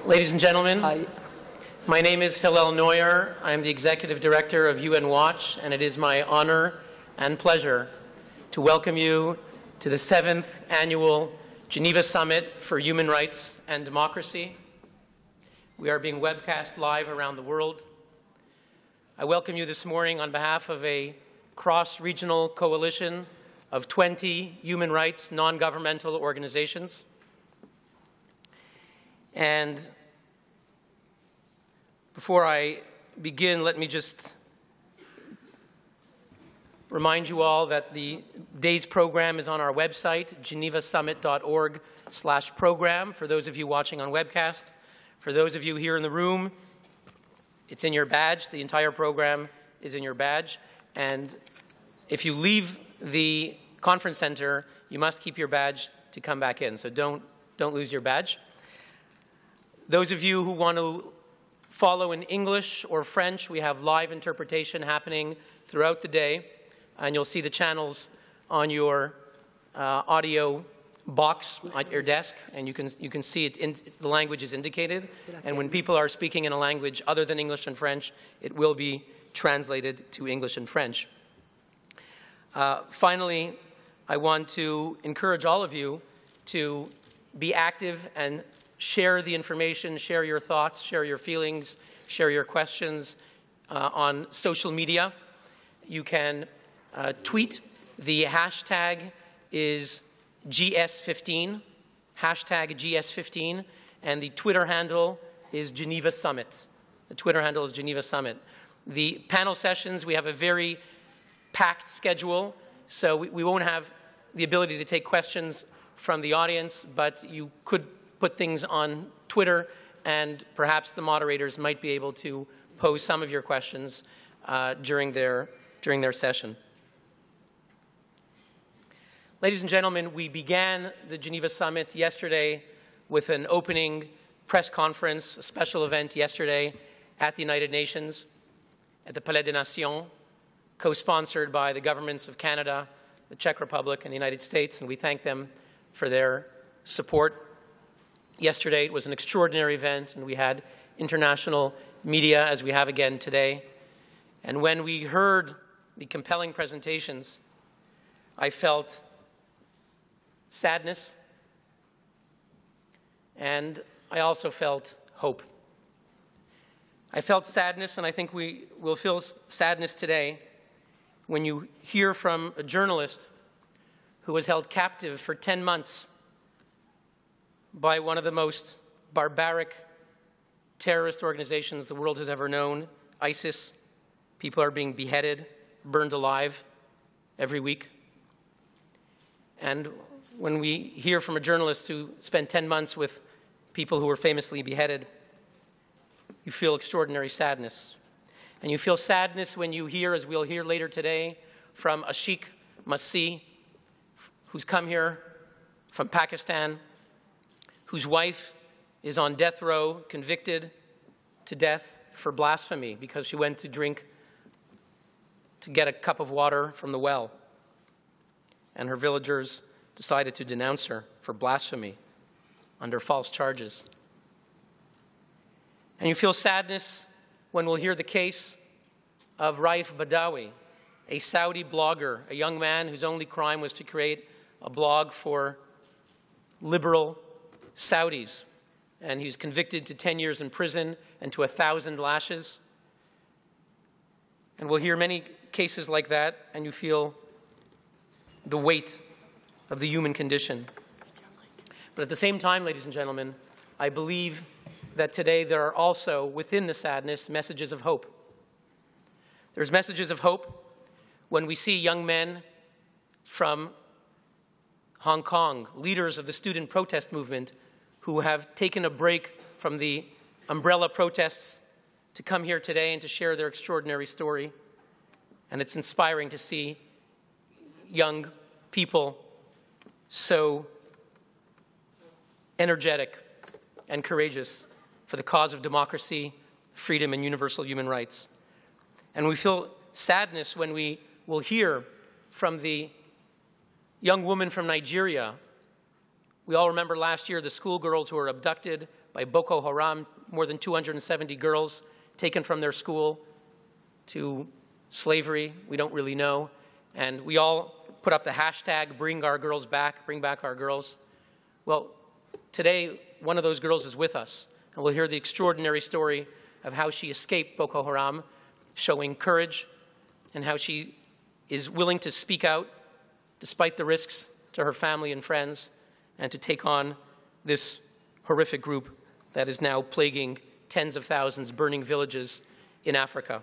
Ladies and gentlemen, my name is Hillel Neuer. I am the Executive Director of UN Watch, and it is my honor and pleasure to welcome you to the 7th Annual Geneva Summit for Human Rights and Democracy. We are being webcast live around the world. I welcome you this morning on behalf of a cross-regional coalition of 20 human rights non-governmental organizations. And before I begin, let me just remind you all that the day's program is on our website, genevasummit.org/program, for those of you watching on webcast. For those of you here in the room, it's in your badge. The entire program is in your badge. And if you leave the conference center, you must keep your badge to come back in. So don't lose your badge. Those of you who want to follow in English or French, we have live interpretation happening throughout the day. And you'll see the channels on your audio box at your desk, and you can see it. The language is indicated, and when people are speaking in a language other than English and French, it will be translated to English and French. Finally, I want to encourage all of you to be active and share the information, share your thoughts, share your feelings, share your questions on social media. You can tweet. The hashtag is GS15, hashtag GS15, and the Twitter handle is Geneva Summit. The Twitter handle is Geneva Summit. The panel sessions, we have a very packed schedule, so we won't have the ability to take questions from the audience, but you could put things on Twitter, and perhaps the moderators might be able to pose some of your questions during their session. Ladies and gentlemen, we began the Geneva Summit yesterday with an opening press conference, a special event yesterday at the United Nations, at the Palais des Nations, co-sponsored by the governments of Canada, the Czech Republic, and the United States, and we thank them for their support. Yesterday it was an extraordinary event, and we had international media, as we have again today. And when we heard the compelling presentations, I felt sadness, and I also felt hope. I felt sadness, and I think we will feel sadness today when you hear from a journalist who was held captive for 10 months by one of the most barbaric terrorist organizations the world has ever known, ISIS. People are being beheaded, burned alive every week. And when we hear from a journalist who spent 10 months with people who were famously beheaded, you feel extraordinary sadness. And you feel sadness when you hear, as we'll hear later today, from Ashik Masih, who's come here from Pakistan, whose wife is on death row, convicted to death for blasphemy because she went to get a cup of water from the well. And her villagers decided to denounce her for blasphemy under false charges. And you feel sadness when we'll hear the case of Raif Badawi, a Saudi blogger, a young man whose only crime was to create a blog for liberal Saudis. And he was convicted to 10 years in prison and to 1,000 lashes. And we'll hear many cases like that, and you feel the weight of the human condition. But at the same time, ladies and gentlemen, I believe that today there are also, within the sadness, messages of hope. There's messages of hope when we see young men from Hong Kong, leaders of the student protest movement, who have taken a break from the umbrella protests to come here today and to share their extraordinary story. And it's inspiring to see young people so energetic and courageous for the cause of democracy, freedom, and universal human rights. And we feel sadness when we will hear from the young woman from Nigeria. We all remember last year the schoolgirls who were abducted by Boko Haram, more than 270 girls taken from their school to slavery, we don't really know. And we all put up the hashtag, bring our girls back, bring back our girls. Well, today, one of those girls is with us, and we'll hear the extraordinary story of how she escaped Boko Haram, showing courage, and how she is willing to speak out despite the risks to her family and friends, and to take on this horrific group that is now plaguing tens of thousands, burning villages in Africa.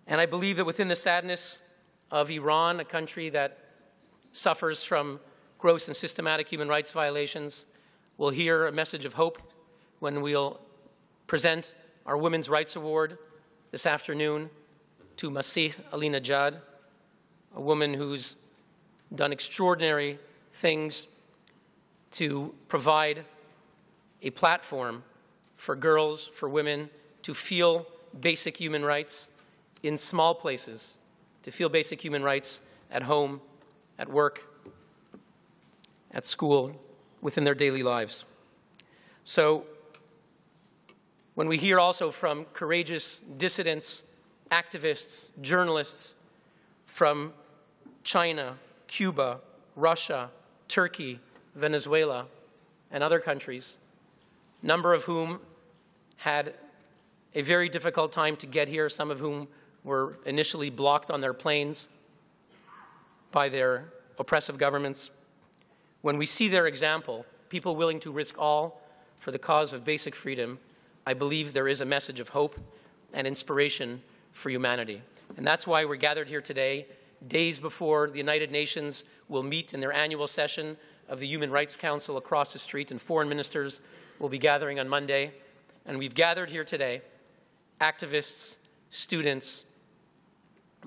And I believe that within the sadness of Iran, a country that suffers from gross and systematic human rights violations, we'll hear a message of hope when we'll present our Women's Rights Award this afternoon to Masih Alinejad, a woman who's done extraordinary things to provide a platform for girls, for women, to feel basic human rights in small places, to feel basic human rights at home, at work, at school, within their daily lives. So when we hear also from courageous dissidents, activists, journalists from China, Cuba, Russia, Turkey, Venezuela, and other countries, a number of whom had a very difficult time to get here, some of whom were initially blocked on their planes by their oppressive governments. When we see their example, people willing to risk all for the cause of basic freedom, I believe there is a message of hope and inspiration for humanity. And that's why we're gathered here today, days before the United Nations will meet in their annual session of the Human Rights Council across the street, and foreign ministers will be gathering on Monday. And we've gathered here today, activists, students,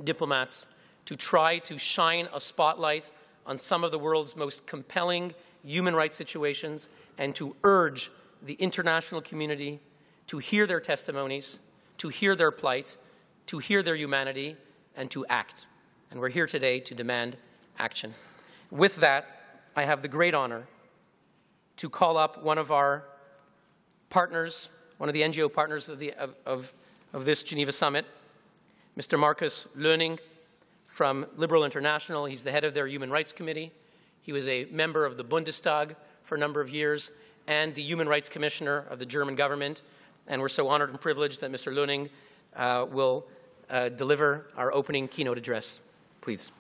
diplomats, to try to shine a spotlight on some of the world's most compelling human rights situations and to urge the international community to hear their testimonies, to hear their plight, to hear their humanity, and to act. And we're here today to demand action. With that, I have the great honor to call up one of our partners, one of the NGO partners of this Geneva summit, Mr. Markus Löning from Liberal International. He's the head of their Human Rights Committee. He was a member of the Bundestag for a number of years and the Human Rights Commissioner of the German government. And we're so honored and privileged that Mr. Löning will deliver our opening keynote address. Please.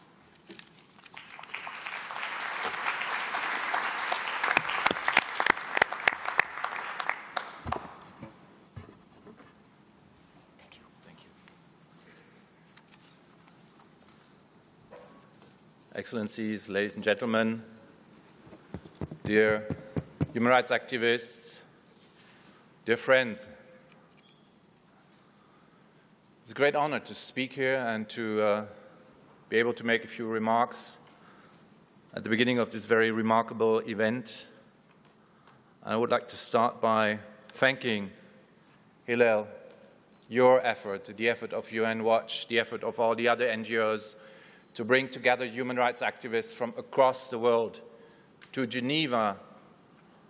Excellencies, ladies and gentlemen, dear human rights activists, dear friends, it's a great honor to speak here and to be able to make a few remarks at the beginning of this very remarkable event. I would like to start by thanking Hillel, your effort, the effort of UN Watch, the effort of all the other NGOs, to bring together human rights activists from across the world to Geneva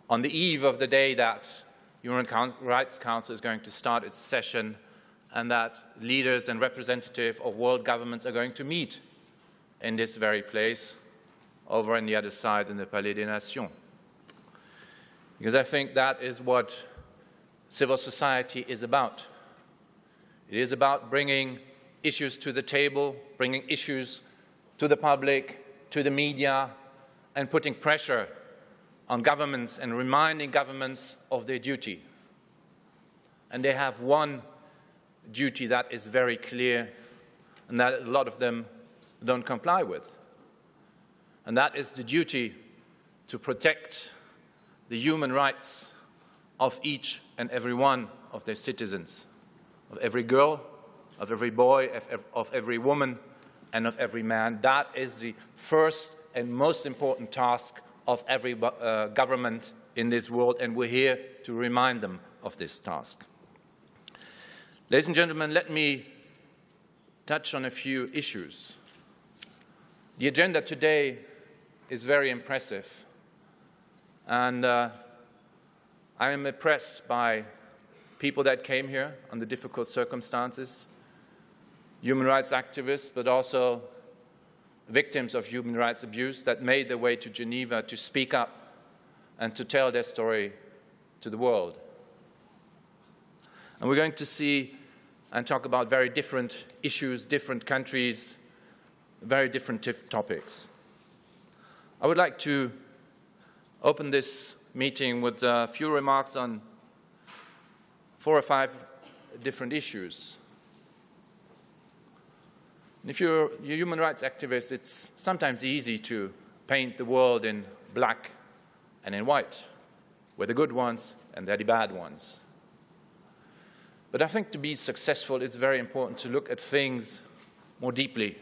on the eve of the day that Human Rights Council is going to start its session and that leaders and representatives of world governments are going to meet in this very place over on the other side in the Palais des Nations. Because I think that is what civil society is about. It is about bringing issues to the table, bringing issues to the public, to the media, and putting pressure on governments and reminding governments of their duty. And they have one duty that is very clear and that a lot of them don't comply with. And that is the duty to protect the human rights of each and every one of their citizens, of every girl, of every boy, of every woman, and of every man. That is the first and most important task of every government in this world, and we're here to remind them of this task. Ladies and gentlemen, let me touch on a few issues. The agenda today is very impressive, and I am impressed by people that came here under difficult circumstances, human rights activists, but also victims of human rights abuse that made their way to Geneva to speak up and to tell their story to the world. And we're going to see and talk about very different issues, different countries, very different topics. I would like to open this meeting with a few remarks on 4 or 5 different issues. If you're a human rights activist, it's sometimes easy to paint the world in black and in white. We're the good ones and they're the bad ones. But I think to be successful, it's very important to look at things more deeply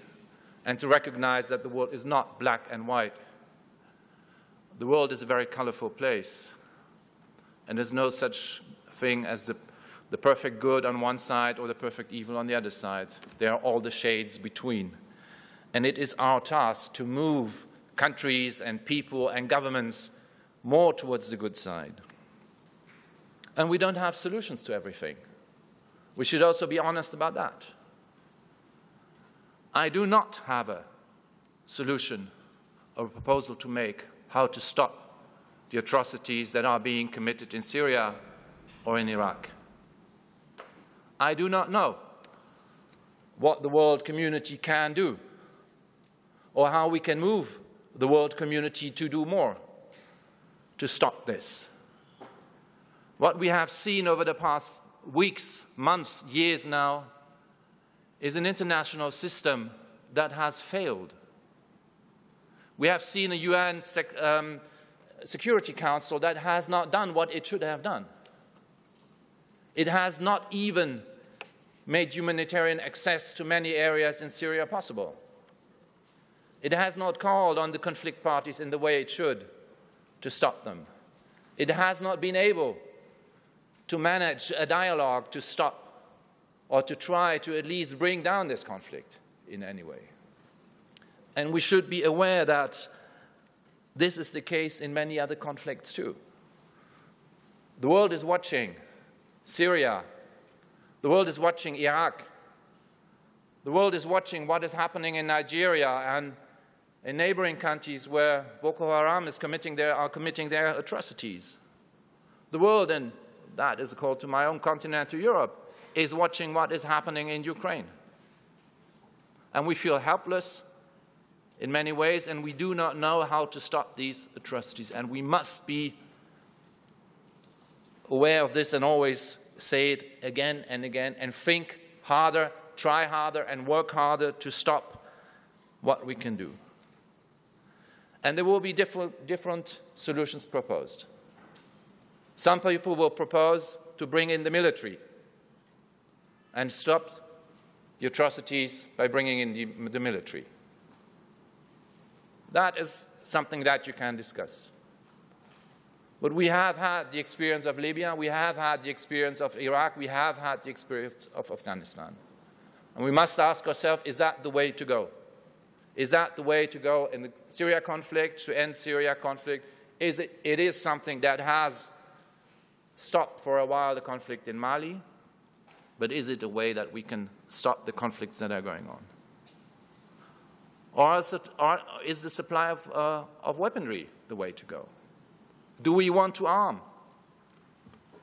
and to recognize that the world is not black and white. The world is a very colorful place, and there's no such thing as the perfect good on one side or the perfect evil on the other side. There are all the shades between. And it is our task to move countries and people and governments more towards the good side. And we don't have solutions to everything. We should also be honest about that. I do not have a solution or a proposal to make how to stop the atrocities that are being committed in Syria or in Iraq. I do not know what the world community can do or how we can move the world community to do more to stop this. What we have seen over the past weeks, months, years now is an international system that has failed. We have seen a UN Security Council that has not done what it should have done. It has not even made humanitarian access to many areas in Syria possible. It has not called on the conflict parties in the way it should to stop them. It has not been able to manage a dialogue to stop or to try to at least bring down this conflict in any way. And we should be aware that this is the case in many other conflicts too. The world is watching Syria. The world is watching Iraq. The world is watching what is happening in Nigeria and in neighboring countries where Boko Haram are committing their atrocities. The world, and that is a call to my own continent, to Europe, is watching what is happening in Ukraine. And we feel helpless in many ways, and we do not know how to stop these atrocities. And we must be aware of this and always say it again and again and think harder, try harder, and work harder to stop what we can do. And there will be different solutions proposed. Some people will propose to bring in the military and stop the atrocities by bringing in the military. That is something that you can discuss. But we have had the experience of Libya, we have had the experience of Iraq, we have had the experience of Afghanistan. And we must ask ourselves, is that the way to go? Is that the way to go in the Syria conflict, to end Syria conflict? It is something that has stopped for a while the conflict in Mali, but is it a way that we can stop the conflicts that are going on? Or is the supply of weaponry the way to go? Do we want to arm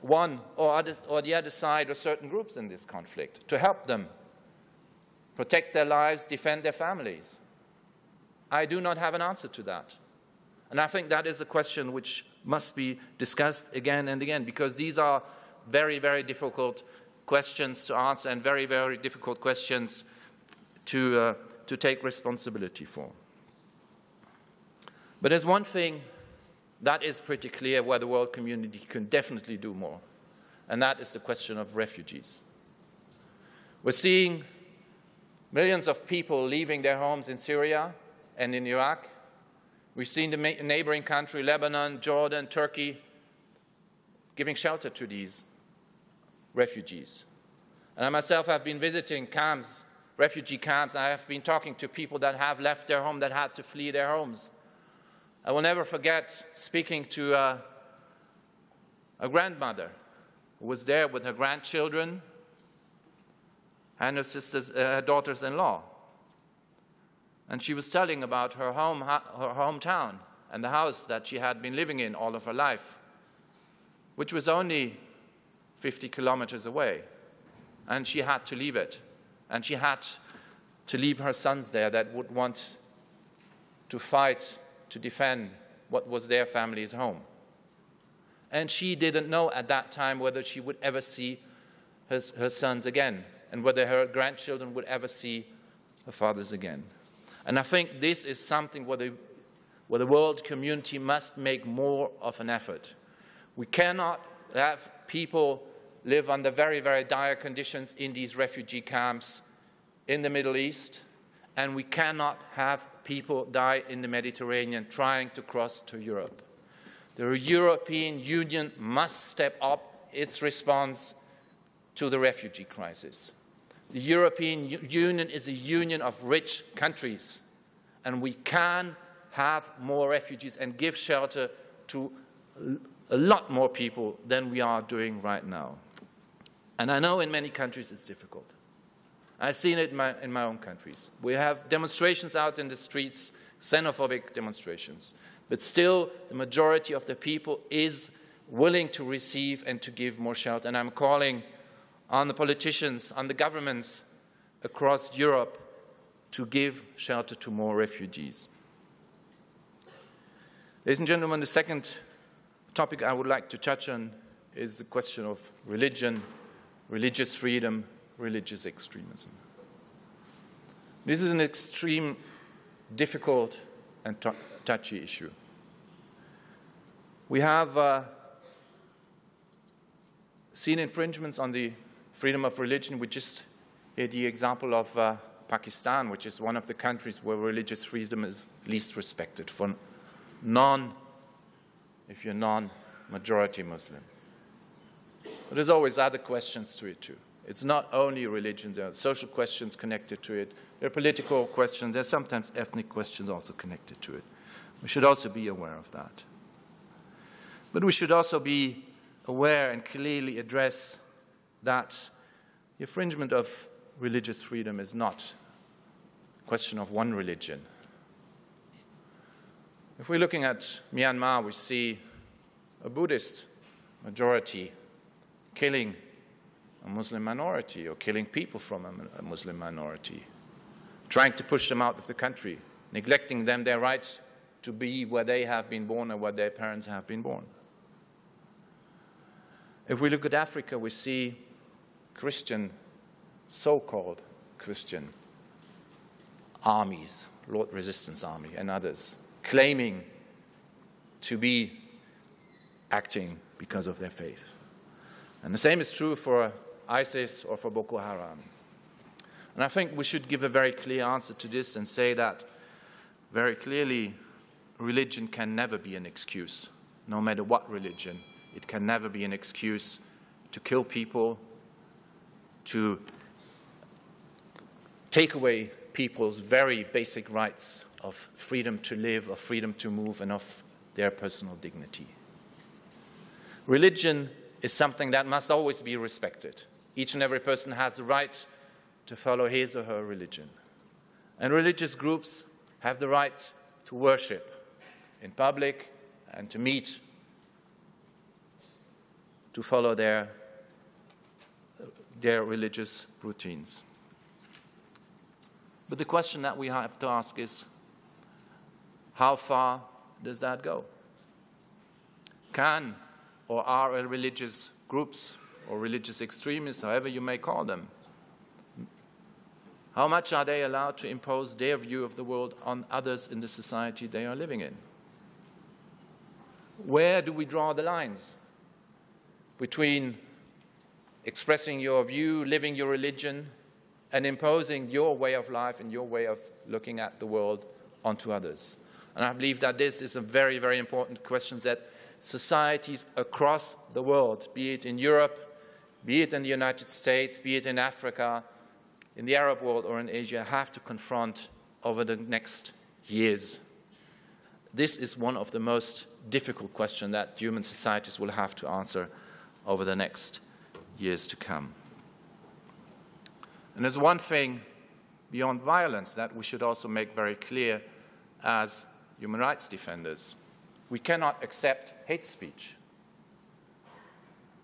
one or the other side or certain groups in this conflict to help them protect their lives, defend their families? I do not have an answer to that. And I think that is a question which must be discussed again and again, because these are very, very difficult questions to answer and very, very difficult questions to take responsibility for. But there's one thing that is pretty clear where the world community can definitely do more, and that is the question of refugees. We're seeing millions of people leaving their homes in Syria and in Iraq. We've seen the neighboring country, Lebanon, Jordan, Turkey, giving shelter to these refugees. And I myself have been visiting camps, refugee camps. I have been talking to people that have left their home, that had to flee their homes. I will never forget speaking to a grandmother who was there with her grandchildren and her daughters-in-law. And she was telling about her hometown and the house that she had been living in all of her life, which was only 50 kilometers away. And she had to leave it. And she had to leave her sons there that would want to fight to defend what was their family's home. And she didn't know at that time whether she would ever see her sons again and whether her grandchildren would ever see her fathers again. And I think this is something where the world community must make more of an effort. We cannot have people live under very, very dire conditions in these refugee camps in the Middle East, and we cannot have people die in the Mediterranean trying to cross to Europe. The European Union must step up its response to the refugee crisis. The European Union is a union of rich countries, and we can have more refugees and give shelter to a lot more people than we are doing right now. And I know in many countries it's difficult. I've seen it in my own countries. We have demonstrations out in the streets, xenophobic demonstrations. But still, the majority of the people is willing to receive and to give more shelter. And I'm calling on the politicians, on the governments across Europe to give shelter to more refugees. Ladies and gentlemen, the second topic I would like to touch on is the question of religion, religious freedom, religious extremism. This is an extreme, difficult and touchy issue. We have seen infringements on the freedom of religion. We just had the example of Pakistan, which is one of the countries where religious freedom is least respected for if you're non-majority Muslim. But there's always other questions to it too. It's not only religion, there are social questions connected to it, there are political questions, there are sometimes ethnic questions also connected to it. We should also be aware of that. But we should also be aware and clearly address that the infringement of religious freedom is not a question of one religion. If we're looking at Myanmar, we see a Buddhist majority killing a Muslim minority or killing people from a Muslim minority, trying to push them out of the country, neglecting them their rights to be where they have been born or where their parents have been born. If we look at Africa, we see Christian, so-called Christian armies, Lord Resistance Army and others, claiming to be acting because of their faith. And the same is true for ISIS or for Boko Haram. And I think we should give a very clear answer to this and say that very clearly religion can never be an excuse, no matter what religion. It can never be an excuse to kill people, to take away people's very basic rights of freedom to live, of freedom to move, and of their personal dignity. Religion is something that must always be respected. Each and every person has the right to follow his or her religion. And religious groups have the right to worship in public and to meet, to follow their religious routines. But the question that we have to ask is, how far does that go? Can or are religious groups or religious extremists, however you may call them, how much are they allowed to impose their view of the world on others in the society they are living in? Where do we draw the lines between expressing your view, living your religion, and imposing your way of life and your way of looking at the world onto others? And I believe that this is a very, very important question that societies across the world, be it in Europe, be it in the United States, be it in Africa, in the Arab world or in Asia, have to confront over the next years. this is one of the most difficult questions that human societies will have to answer over the next years to come. And there's one thing beyond violence that we should also make very clear as human rights defenders. We cannot accept hate speech.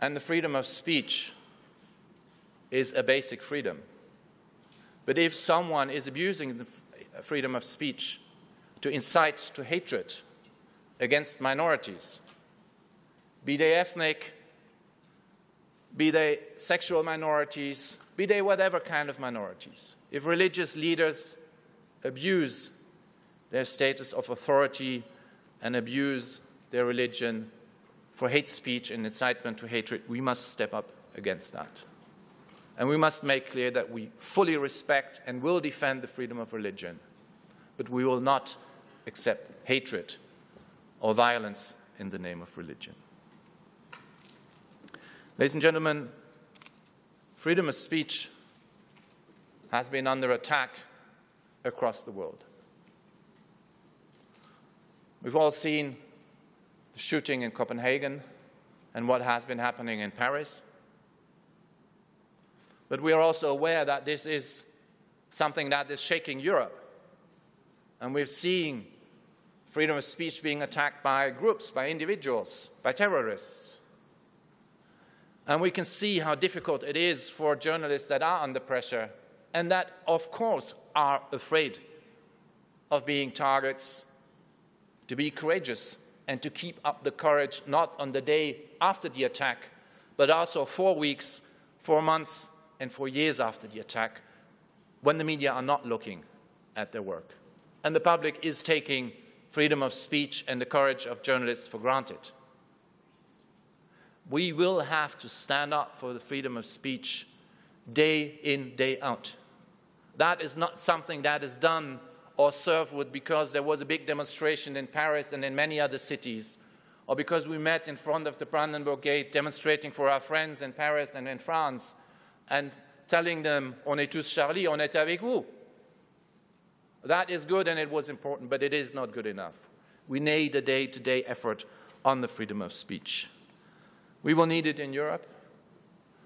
And the freedom of speech is a basic freedom. But if someone is abusing the freedom of speech to incite to hatred against minorities, be they ethnic, be they sexual minorities, be they whatever kind of minorities, if religious leaders abuse their status of authority and abuse their religion for hate speech and incitement to hatred, we must step up against that. And we must make clear that we fully respect and will defend the freedom of religion, but we will not accept hatred or violence in the name of religion. Ladies and gentlemen, freedom of speech has been under attack across the world. We've all seen the shooting in Copenhagen and what has been happening in Paris. But we are also aware that this is something that is shaking Europe. And we've seen freedom of speech being attacked by groups, by individuals, by terrorists. And we can see how difficult it is for journalists that are under pressure and that, of course, are afraid of being targets, to be courageous and to keep up the courage not on the day after the attack, but also 4 weeks, 4 months, and for years after the attack, when the media are not looking at their work. And the public is taking freedom of speech and the courage of journalists for granted. We will have to stand up for the freedom of speech day in, day out. That is not something that is done or served with because there was a big demonstration in Paris and in many other cities, or because we met in front of the Brandenburg Gate demonstrating for our friends in Paris and in France and telling them, on est tous Charlie, on est avec vous. That is good and it was important, but it is not good enough. We need a day-to-day effort on the freedom of speech. We will need it in Europe,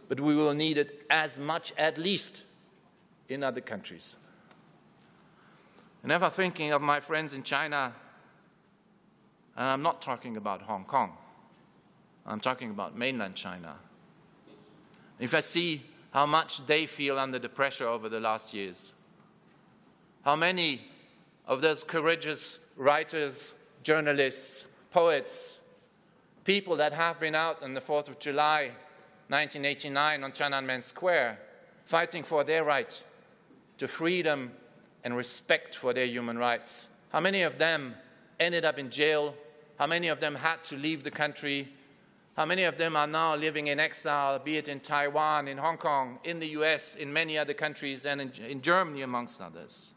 but we will need it as much, at least, in other countries. And if I'm thinking of my friends in China, and I'm not talking about Hong Kong, I'm talking about mainland China. If I see how much they feel under the pressure over the last years, how many of those courageous writers, journalists, poets, people that have been out on the 4th of July, 1989 on Tiananmen Square, fighting for their right to freedom and respect for their human rights. How many of them ended up in jail? How many of them had to leave the country? How many of them are now living in exile, be it in Taiwan, in Hong Kong, in the US, in many other countries, and in Germany, amongst others?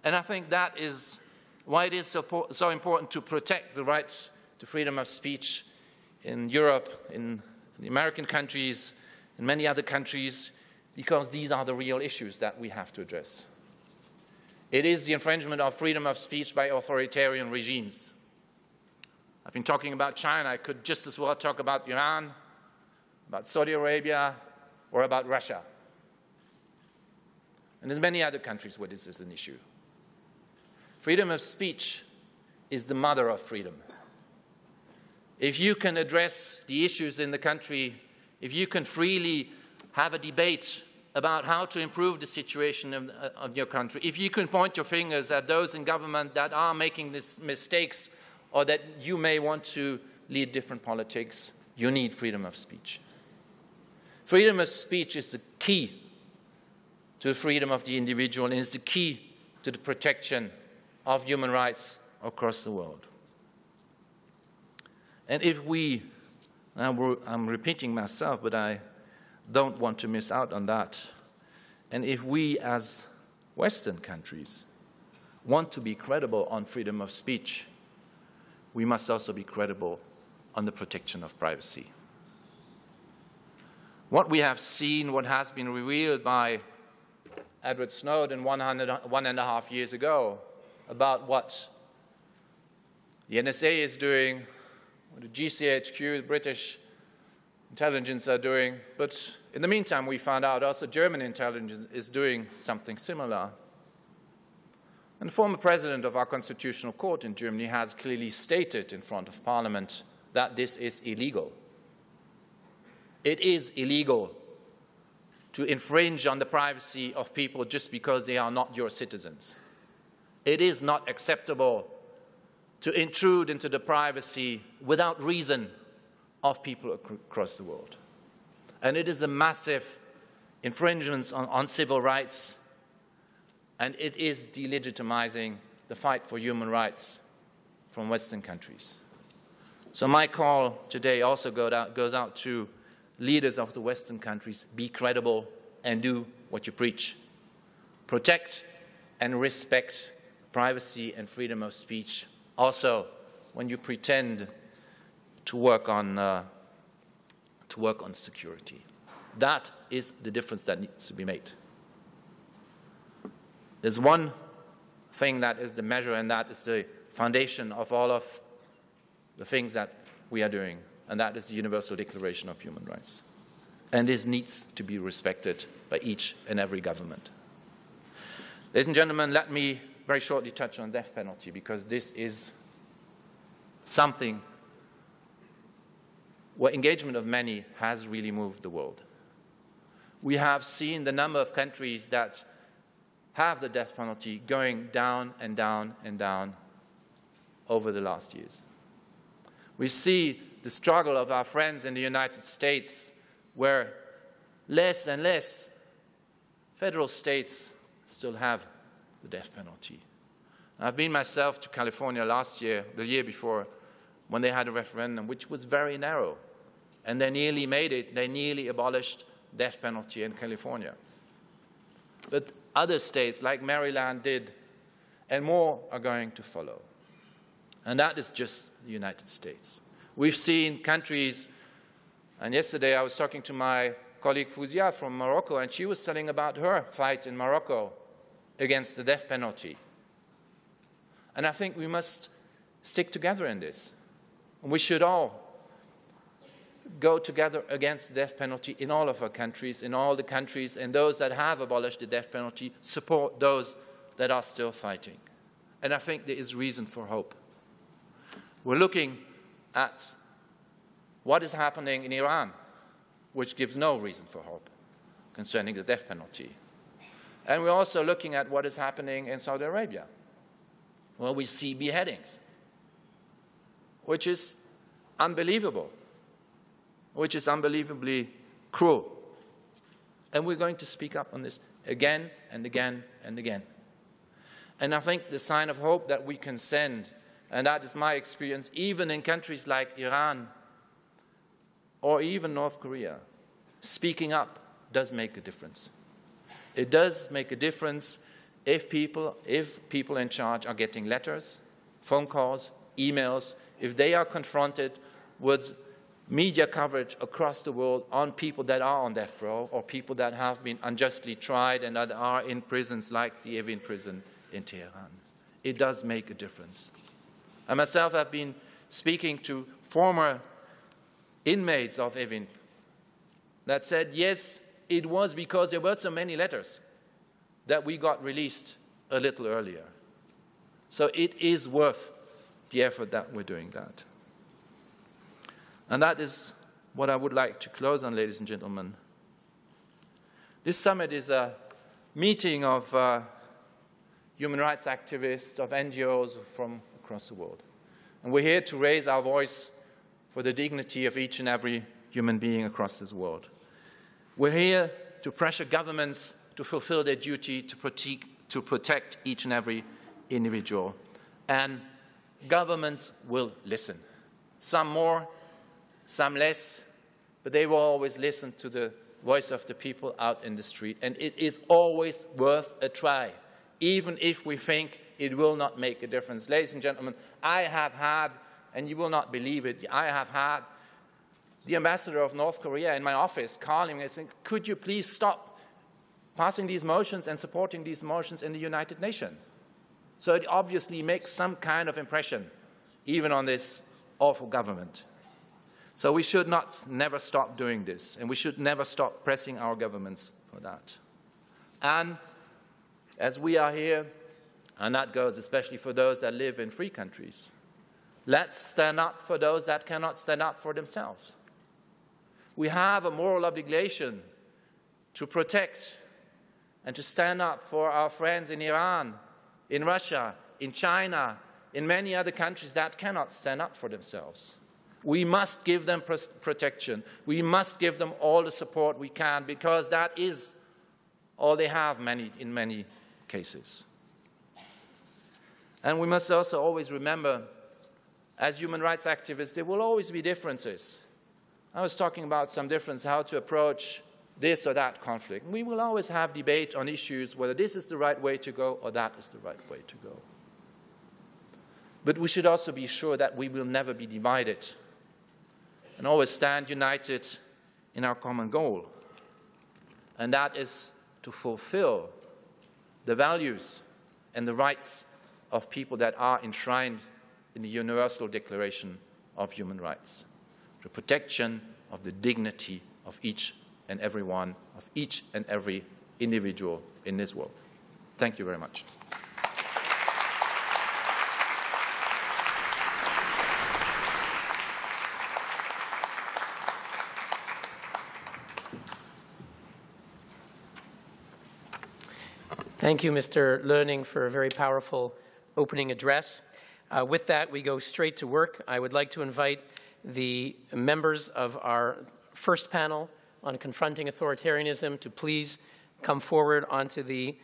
And I think that is why it is so important to protect the rights to freedom of speech in Europe, in the American countries, in many other countries, because these are the real issues that we have to address. It is the infringement of freedom of speech by authoritarian regimes. I've been talking about China. I could just as well talk about Iran, about Saudi Arabia, or about Russia. And there's many other countries where this is an issue. Freedom of speech is the mother of freedom. If you can address the issues in the country, if you can freely have a debate about how to improve the situation of your country, if you can point your fingers at those in government that are making these mistakes or that you may want to lead different politics, you need freedom of speech. Freedom of speech is the key to the freedom of the individual and is the key to the protection of human rights across the world. And if we, I'm repeating myself, but I don't want to miss out on that. And if we as Western countries want to be credible on freedom of speech, we must also be credible on the protection of privacy. What we have seen, what has been revealed by Edward Snowden 1.5 years ago about what the NSA is doing, what the GCHQ, the British intelligence are doing. But in the meantime, we found out also German intelligence is doing something similar. And the former president of our constitutional court in Germany has clearly stated in front of Parliament that this is illegal. It is illegal to infringe on the privacy of people just because they are not your citizens. It is not acceptable to intrude into the privacy without reason of people across the world. And it is a massive infringement on civil rights, and it is delegitimizing the fight for human rights from Western countries. So my call today also goes out to leaders of the Western countries: be credible and do what you preach. Protect and respect privacy and freedom of speech, also when you pretend to work on security. That is the difference that needs to be made. There's one thing that is the measure, and that is the foundation of all of the things that we are doing, and that is the Universal Declaration of Human Rights. And this needs to be respected by each and every government. Ladies and gentlemen, let me very shortly touch on death penalty, because this is something where engagement of many has really moved the world. We have seen the number of countries that have the death penalty going down and down and down over the last years. We see the struggle of our friends in the United States, where less and less federal states still have the death penalty. I've been myself to California last year, the year before, when they had a referendum, which was very narrow. And they nearly made it. They nearly abolished death penalty in California. But other states, like Maryland, did, and more are going to follow. And that is just the United States. We've seen countries, and yesterday I was talking to my colleague Fouzia from Morocco, and she was telling about her fight in Morocco against the death penalty. And I think we must stick together in this. And we should all go together against the death penalty in all of our countries, in all the countries, and those that have abolished the death penalty support those that are still fighting. And I think there is reason for hope. We're looking at what is happening in Iran, which gives no reason for hope concerning the death penalty. And we're also looking at what is happening in Saudi Arabia, where we see beheadings, which is unbelievable, which is unbelievably cruel. And we're going to speak up on this again and again and again. And I think the sign of hope that we can send, and that is my experience, even in countries like Iran or even North Korea, speaking up does make a difference. It does make a difference if people in charge are getting letters, phone calls, emails, if they are confronted with media coverage across the world on people that are on death row or people that have been unjustly tried and that are in prisons like the Evin prison in Tehran. It does make a difference. I myself have been speaking to former inmates of Evin that said, yes, it was because there were so many letters that we got released a little earlier. So it is worth the effort that we're doing that. And that is what I would like to close on, ladies and gentlemen. This summit is a meeting of human rights activists, of NGOs from across the world. And we're here to raise our voice for the dignity of each and every human being across this world. We're here to pressure governments to fulfill their duty to protect each and every individual. And governments will listen. Some more, some less, but they will always listen to the voice of the people out in the street. And it is always worth a try, even if we think it will not make a difference. Ladies and gentlemen, I have had, and you will not believe it, I have had the ambassador of North Korea in my office calling me and saying, could you please stop passing these motions and supporting these motions in the United Nations? So it obviously makes some kind of impression even on this awful government. So we should never stop doing this, and we should never stop pressing our governments for that. And as we are here, and that goes especially for those that live in free countries, let's stand up for those that cannot stand up for themselves. We have a moral obligation to protect and to stand up for our friends in Iran, in Russia, in China, in many other countries that cannot stand up for themselves. We must give them protection. We must give them all the support we can, because that is all they have in many cases. And we must also always remember, as human rights activists, there will always be differences. I was talking about some difference, how to approach this or that conflict. We will always have debate on issues, whether this is the right way to go or that is the right way to go. But we should also be sure that we will never be divided and always stand united in our common goal. And that is to fulfill the values and the rights of people that are enshrined in the Universal Declaration of Human Rights. The protection of the dignity of each and every one, of each and every individual in this world. Thank you very much. Thank you, Mr. Löning, for a very powerful opening address. With that, we go straight to work. I would like to invite the members of our first panel on confronting authoritarianism to please come forward onto the